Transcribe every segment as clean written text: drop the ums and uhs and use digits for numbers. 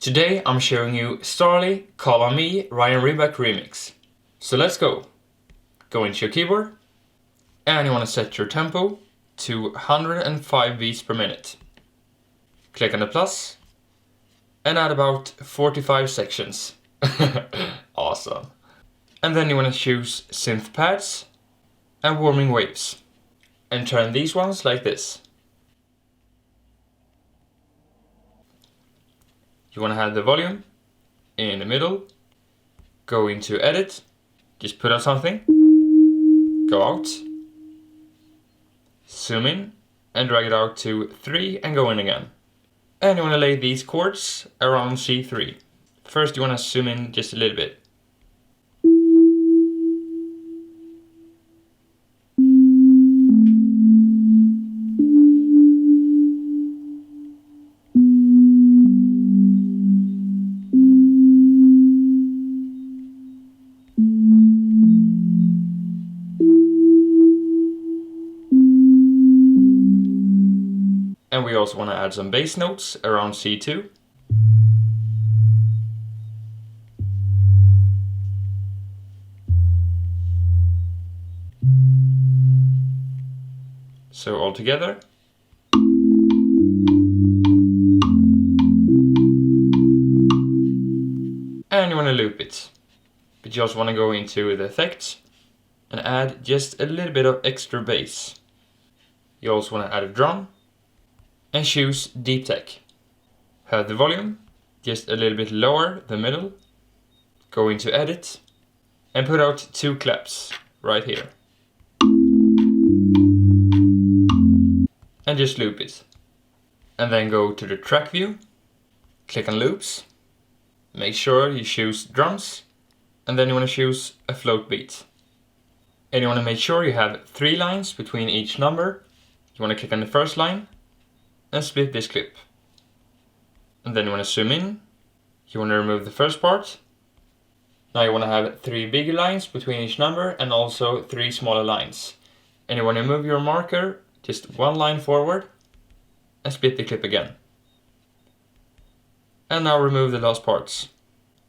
Today I'm showing you Starley, Call on Me, Ryan Riback remix. So let's go. Go into your keyboard and you want to set your tempo to 105 beats per minute. Click on the plus and add about 45 sections. Awesome. And then you want to choose synth pads and warming waves. And turn these ones like this. You want to have the volume in the middle. Go into edit. Just put out something. Go out. Zoom in and drag it out to 3 and go in again. And you want to lay these chords around C3. First you want to zoom in just a little bit. And we also want to add some bass notes around C2. So all together. And you want to loop it. But you also want to go into the effects and add just a little bit of extra bass. You also want to add a drum. And choose Deep Tech. Have the volume just a little bit lower the middle. Go into edit and put out 2 claps right here. And just loop it. And then go to the track view, click on loops, make sure you choose drums, and then you want to choose a float beat. And you want to make sure you have 3 lines between each number. You want to click on the first line and split this clip. And then you want to zoom in. You want to remove the first part. Now you want to have 3 bigger lines between each number and also 3 smaller lines. And you want to move your marker just 1 line forward and split the clip again. And now remove the last parts.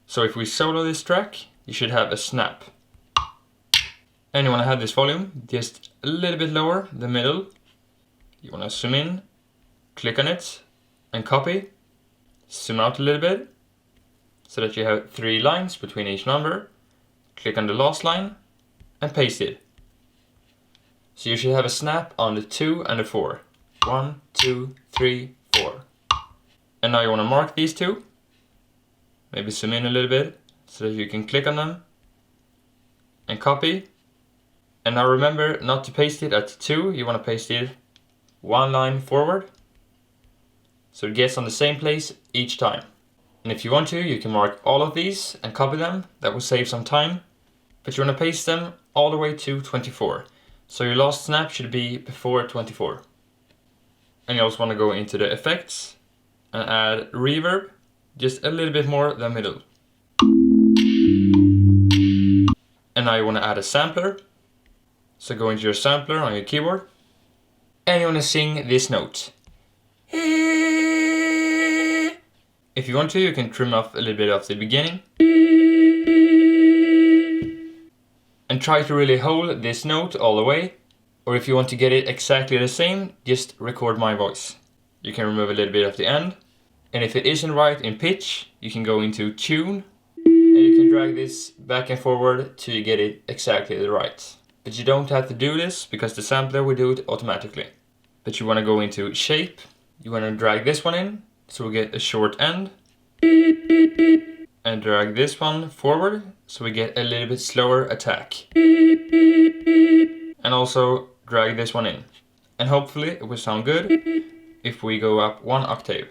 So if we solo this track, you should have a snap. And you want to have this volume just a little bit lower, the middle. You want to zoom in. Click on it and copy, zoom out a little bit so that you have 3 lines between each number. Click on the last line and paste it. So you should have a snap on the 2 and the 4. 1, 2, 3, 4. And now you want to mark these 2. Maybe zoom in a little bit so that you can click on them and copy. And now remember not to paste it at 2, you want to paste it 1 line forward. So it gets on the same place each time. And if you want to, you can mark all of these and copy them. That will save some time. But you want to paste them all the way to 24. So your last snap should be before 24. And you also want to go into the effects and add reverb, just a little bit more than middle. And now you want to add a sampler. So go into your sampler on your keyboard. And you want to sing this note. If you want to, you can trim off a little bit of the beginning. And try to really hold this note all the way. Or if you want to get it exactly the same, just record my voice. You can remove a little bit of the end. And if it isn't right in pitch, you can go into tune. And you can drag this back and forward till you get it exactly right. But you don't have to do this because the sampler will do it automatically. But you want to go into shape. You want to drag this one in. So we get a short end. And drag this one forward so we get a little bit slower attack. And also drag this one in. And hopefully it will sound good if we go up 1 octave.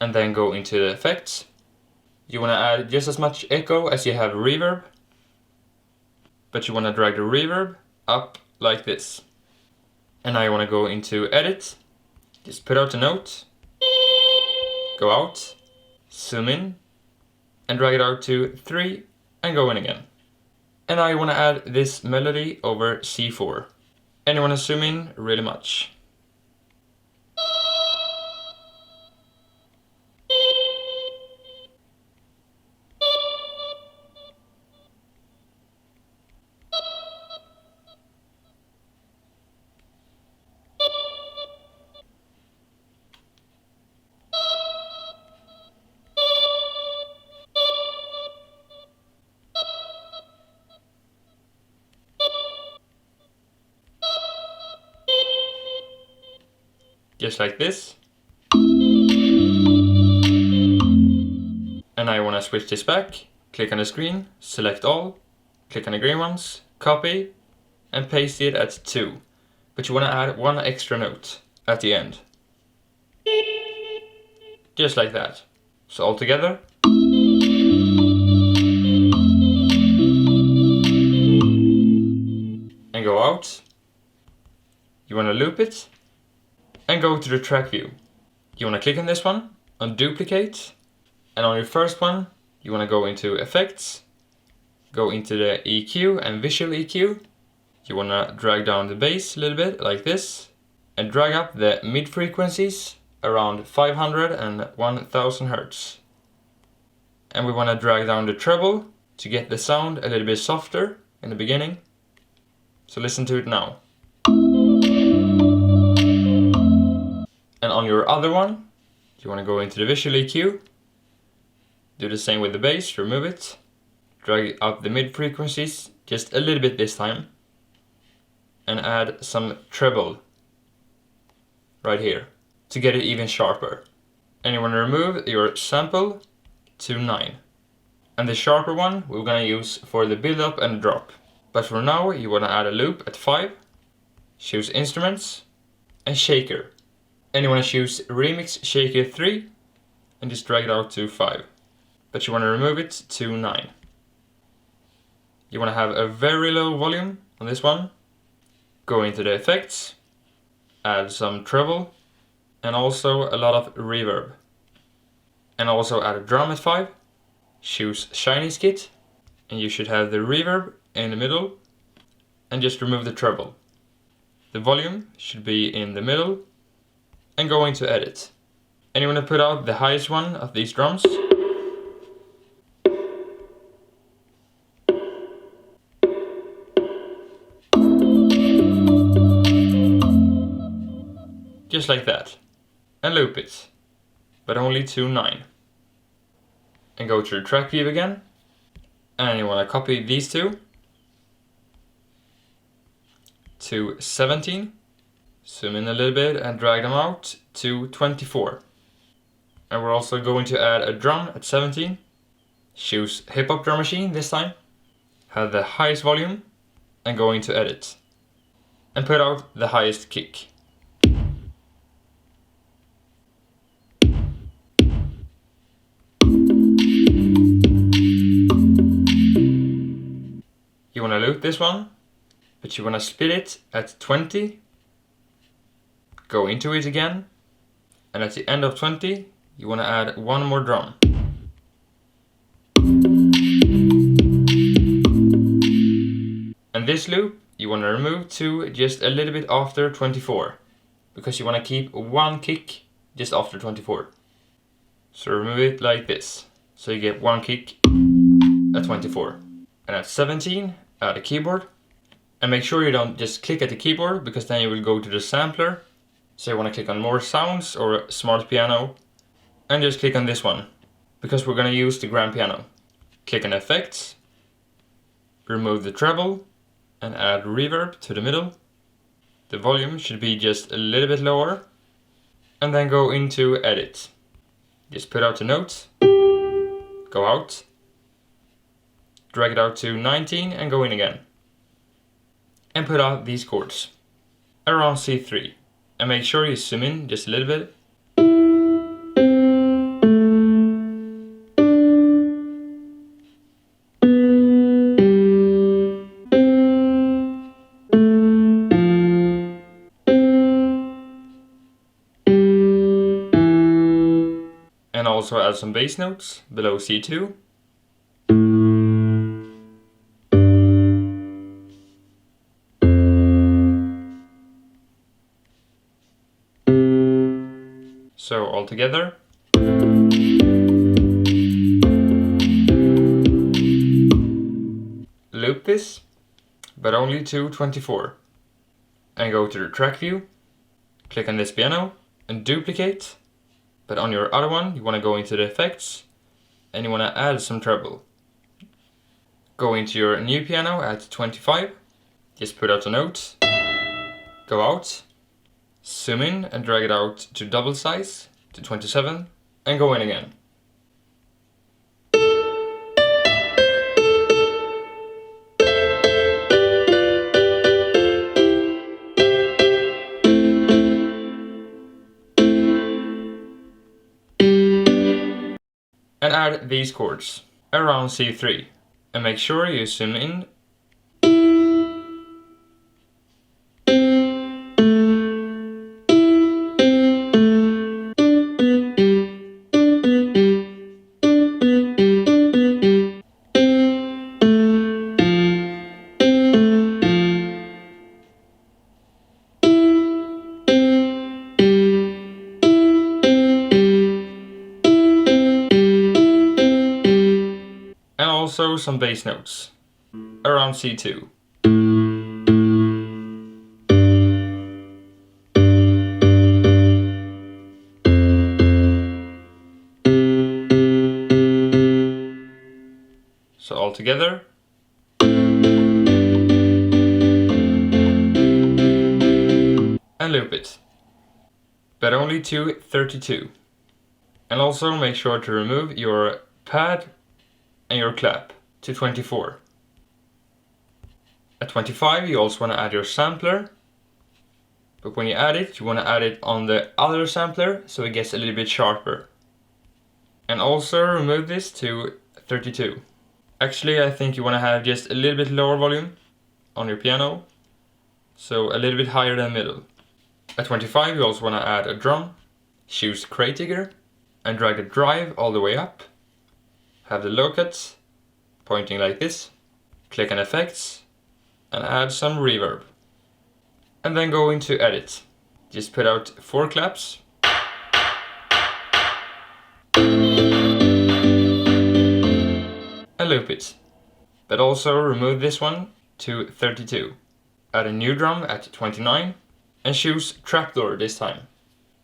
And then go into the effects. You want to add just as much echo as you have reverb. But you want to drag the reverb up like this. And now you want to go into edit. Just put out a note, go out, zoom in, and drag it out to 3 and go in again. And now you want to add this melody over C4. And you want to zoom in really much. just like this. And now I want to switch this back, click on the screen, select all, click on the green ones, copy, and paste it at 2. But you want to add one extra note at the end. Just like that. So all together. And go out. You want to loop it. And go to the track view. You want to click on this one, on duplicate. And on your first one, you want to go into effects. Go into the EQ and visual EQ. You want to drag down the bass a little bit, like this. And drag up the mid frequencies around 500 and 1000 Hertz. And we want to drag down the treble to get the sound a little bit softer in the beginning. So listen to it now. And on your other one, you want to go into the visual EQ. Do the same with the bass, remove it. Drag up the mid frequencies just a little bit this time. And add some treble right here to get it even sharper. And you want to remove your sample to 9. And the sharper one we're going to use for the build up and drop. But for now you want to add a loop at 5. Choose instruments and shaker. And you want to choose remix shaker 3 and just drag it out to 5. But you want to remove it to 9. You want to have a very low volume on this one. Go into the effects, add some treble, and also a lot of reverb. And also add a drum at 5. Choose shiny skit, and you should have the reverb in the middle, and just remove the treble. The volume should be in the middle, and go into edit. And you want to put out the highest one of these drums. Just like that. And loop it. But only to 9. And go to the track view again. And you want to copy these two to 17. Zoom in a little bit and drag them out to 24. And we're also going to add a drum at 17. Choose hip hop drum machine this time. Have the highest volume and go into edit. And put out the highest kick. You want to loop this one, but you want to split it at 20. Go into it again, and at the end of 20, you want to add one more drum. And this loop, you want to remove to just a little bit after 24, because you want to keep one kick just after 24. So remove it like this, so you get one kick at 24. And at 17, add a keyboard. And make sure you don't just click at the keyboard, because then you will go to the sampler. So you want to click on more sounds or smart piano. And just click on this one, because we're going to use the grand piano. Click on effects. Remove the treble and add reverb to the middle. The volume should be just a little bit lower. And then go into edit. Just put out the notes. Go out. Drag it out to 19 and go in again. And put out these chords around C3. And make sure you zoom in just a little bit. And also add some bass notes below C2. So all together. Loop this, but only to 24. And go to the track view, click on this piano and duplicate. But on your other one, you want to go into the effects and you want to add some treble. Go into your new piano at 25. Just put out the notes. Go out. Zoom in and drag it out to double size, to 27, and go in again. And add these chords around C3, and make sure you zoom in and also some bass notes around C2. So all together. And loop it, but only to 32. And also make sure to remove your pad and your clap to 24. At 25 you also want to add your sampler, but when you add it, you want to add it on the other sampler so it gets a little bit sharper. And also remove this to 32. Actually, I think you want to have just a little bit lower volume on your piano, so a little bit higher than middle. At 25 you also want to add a drum. Choose Crate Digger and drag the drive all the way up. Have the low cuts pointing like this. Click on Effects and add some reverb. And then go into Edit. Just put out 4 claps. And loop it. But also remove this one to 32. Add a new drum at 29 and choose Trapdoor this time.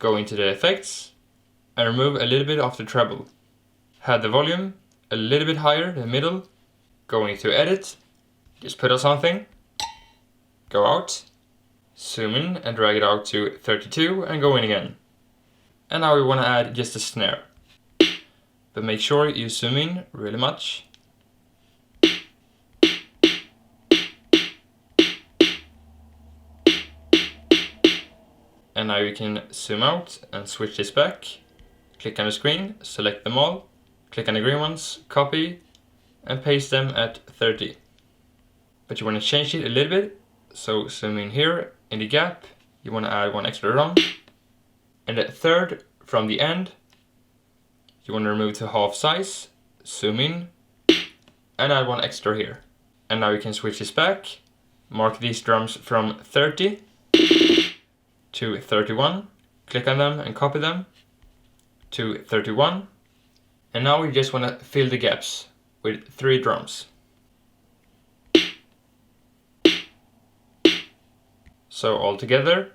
Go into the effects and remove a little bit of the treble. Have the volume a little bit higher than middle. Go into Edit, just put on something, go out, zoom in and drag it out to 32 and go in again. And now we want to add just a snare. But make sure you zoom in really much. And now you can zoom out and switch this back. Click on the screen, select them all, click on the green ones, copy, and paste them at 30. But you want to change it a little bit, so zoom in here, in the gap, you want to add 1 extra drum. And the third from the end, you want to remove to half size, zoom in, and add 1 extra here. And now you can switch this back, mark these drums from 30 to 31, click on them and copy them to 31. And now we just want to fill the gaps with 3 drums. So all together.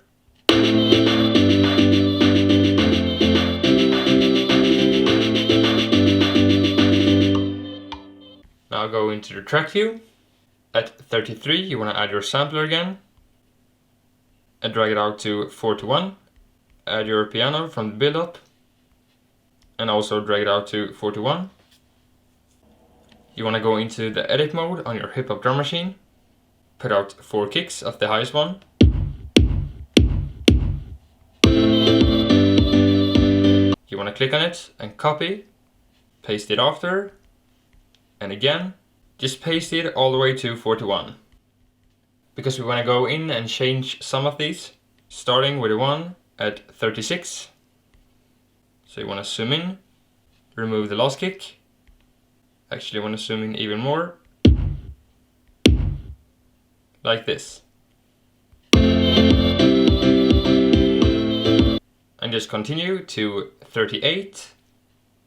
Now go into the track view. At 33 you want to add your sampler again and drag it out to 41. Add your piano from the buildup and also drag it out to 41. You want to go into the edit mode on your hip hop drum machine. Put out 4 kicks of the highest one. You want to click on it and copy, paste it after, and again, just paste it all the way to 41. Because we want to go in and change some of these, starting with the one at 36. So you want to zoom in, remove the last kick. Actually, I want to zoom in even more, like this. And just continue to 38.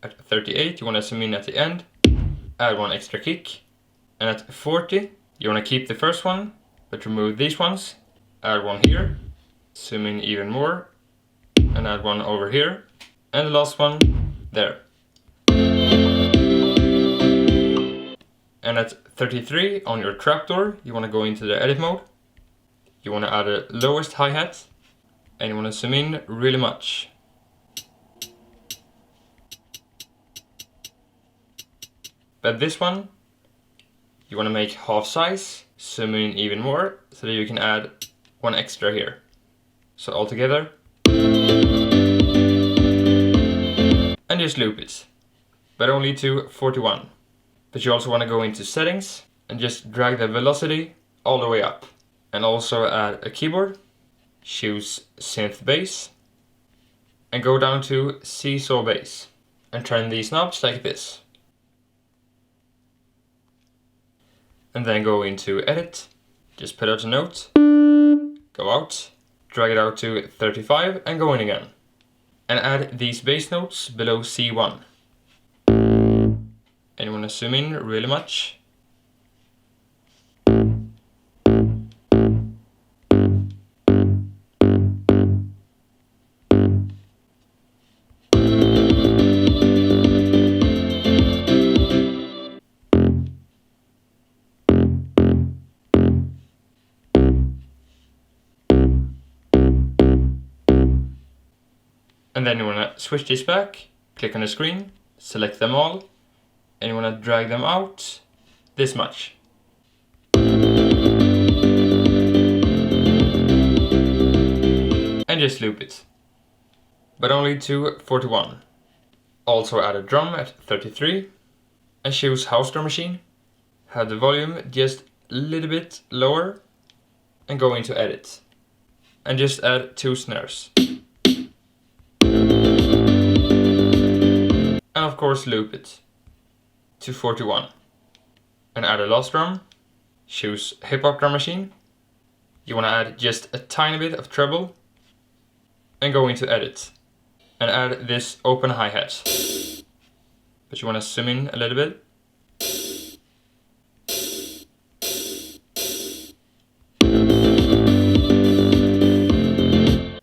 At 38, you want to zoom in at the end, add 1 extra kick. And at 40, you want to keep the first one, but remove these ones, add 1 here, zoom in even more, and add 1 over here, and the last one there. And at 33 on your trapdoor, you want to go into the edit mode. You want to add a lowest hi-hat, and you want to zoom in really much. But this one, you want to make half size, zoom in even more, so that you can add one extra here. So all together. And just loop it, but only to 41. But you also want to go into settings and just drag the velocity all the way up. And also add a keyboard, choose synth bass, and go down to seesaw bass. And turn these knobs like this. And then go into edit, just put out a note, go out, drag it out to 35 and go in again. And add these bass notes below C1. And you want to zoom in really much. And then you want to switch this back, click on the screen, select them all, and you want to drag them out this much. And just loop it, but only to 41. Also add a drum at 33, and choose house drum machine, have the volume just a little bit lower, and go into edit. And just add 2 snares. And of course loop it to 41. And add a loss drum, choose hip hop drum machine. You want to add just a tiny bit of treble, and go into edit. And add this open hi-hat. But you want to zoom in a little bit.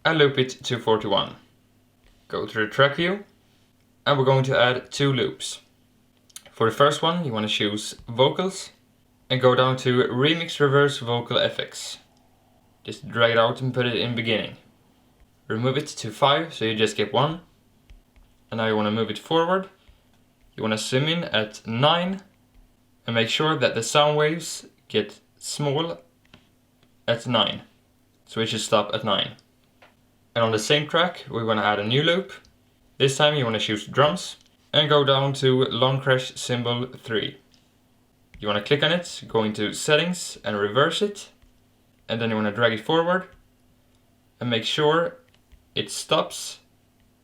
And loop it to 41. Go to the track view. And we're going to add 2 loops. For the first one, you want to choose vocals and go down to remix reverse vocal FX. Just drag it out and put it in beginning. Remove it to 5 so you just get 1. And now you want to move it forward. You want to zoom in at 9 and make sure that the sound waves get small at 9. So it should stop at 9. And on the same track, we want to add a new loop. This time you want to choose drums and go down to long crash cymbal 3. You want to click on it, go into settings and reverse it. And then you want to drag it forward and make sure it stops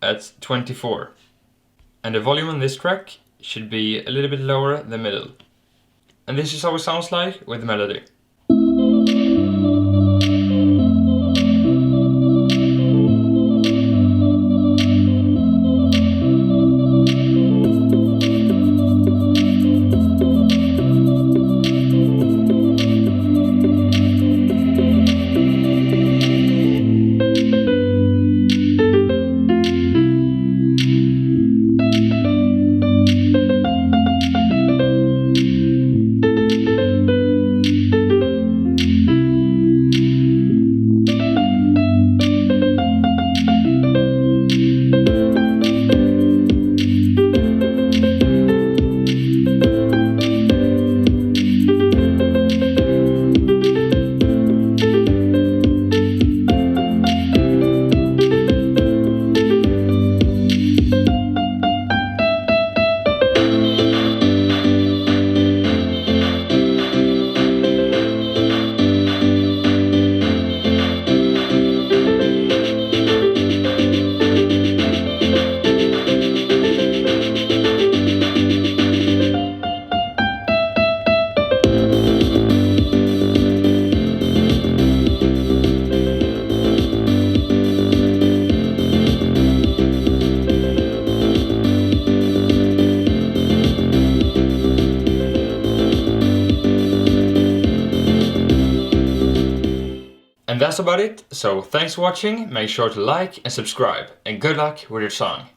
at 24. And the volume on this track should be a little bit lower than middle. And this is how it sounds like with the melody. And that's about it, so thanks for watching, make sure to like and subscribe, and good luck with your song.